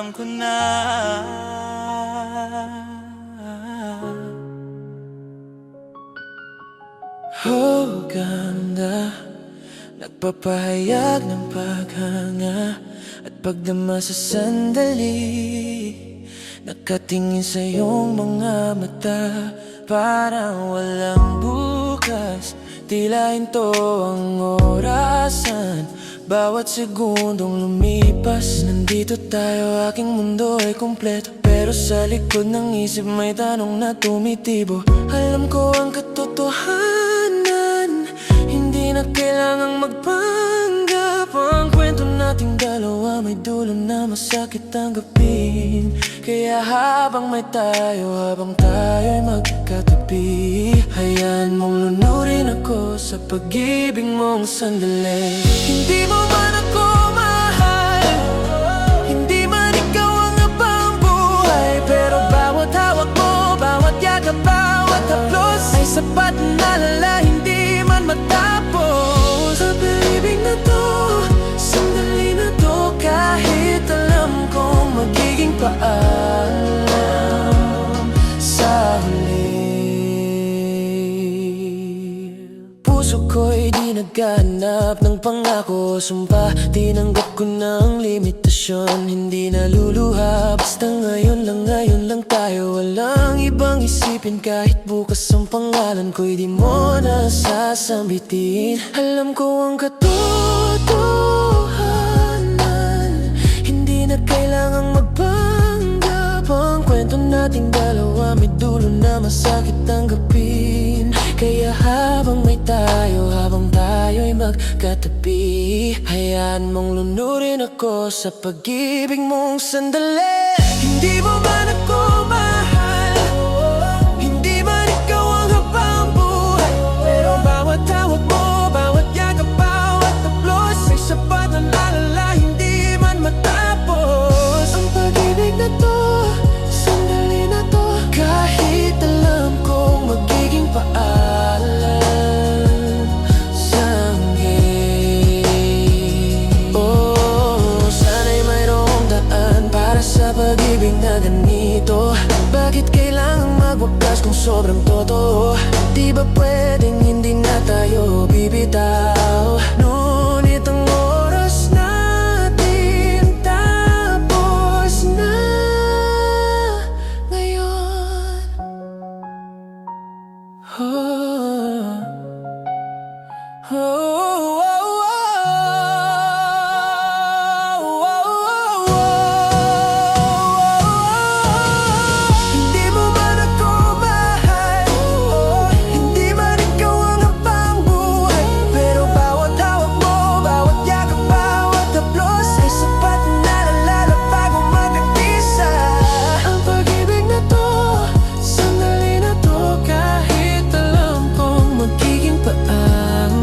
alam ko na. Oh, ganda, nagpapahayag ng paghanga at pagdama sa sandali. Nakatingin sa iyong mga mata, parang walang bukas. Tila hinto ang orasan, bawat segundong lumipas. Nandito tayo, aking mundo ay kumpleto, pero sa likod ng isip may tanong na tumitibo. Alam ko ang katotohanan, hindi na kailangang magpanggap. Ang kwento nating dalawa may dulo na masakit tanggapin. Kaya habang habang tayo'y magkatabi, hayaan mong lunurin ako sa pag-ibig mong sandali. Hindi mo man ako mahal, hindi man ikaw ang abang buhay, pero bawat hawak mo, bawat yakap, bawat haplos ay sapat na lala, hindi man matapos. Sa pag-ibig na to, sandali na to, kahit alam kong magiging paalam sa huli. Puso ko'y di naghahanap ng pangako, sumpa, tinanggap ko na ang limitasyon. Hindi naluluha, basta ngayon lang tayo. Walang ibang isipin, kahit bukas ang pangalan ko'y di mo na sasambitin. Alam ko ang katotohanan, hindi na kailangang magpanggap. Ang kwento nating dalawa may dulo na masakit tanggapin. Kaya habang tayo'y magkatabi, hayaan mong lunurin ako sa pag-ibig mong sandali. Hindi mo man ako mahal, hindi man ikaw ang habang buhay, pero bawat hawak mo, bawat yakap, bawat haplos ay sapat na lalala, hindi man matapos. Ang pag-ibig na to, sandali na to, kahit alam kong magiging paalam sa hangin. Oh, sana'y mayroong daan para sa pag-ibig na ganito. Bakit kailangang magwakas kung sobrang totoo? Di ba pwedeng hindi na tayo bibitaw? Ngunit ang oras natin tapos na ngayon. Oh, oh, oh, hindi mo man ako mahal, hindi man ikaw ang habang buhay, pero bawat hawak mo, bawat yakap, bawat haplos ay sapat na lalala bago mag-agpisa. Ang pag-ibig na to, sandali na to, kahit alam kong magiging paalam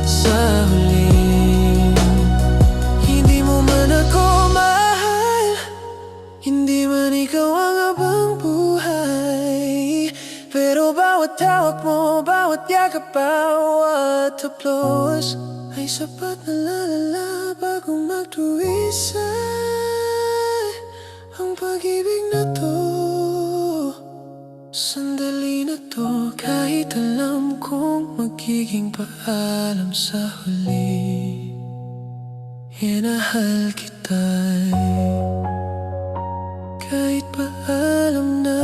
sa huli. Hindi mo man ako mahal, hindi man ikaw ang habang buhay, pero bawat hawak mo, bawat yakap, bawat haplos ay sapat na lalala bago magtuwisa. Ang pag-ibig na to, sandali na to, kahit alam kong magiging paalam sa huli. Inahal kita kahit paalam na.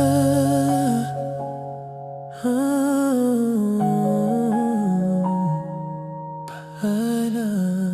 Paalam.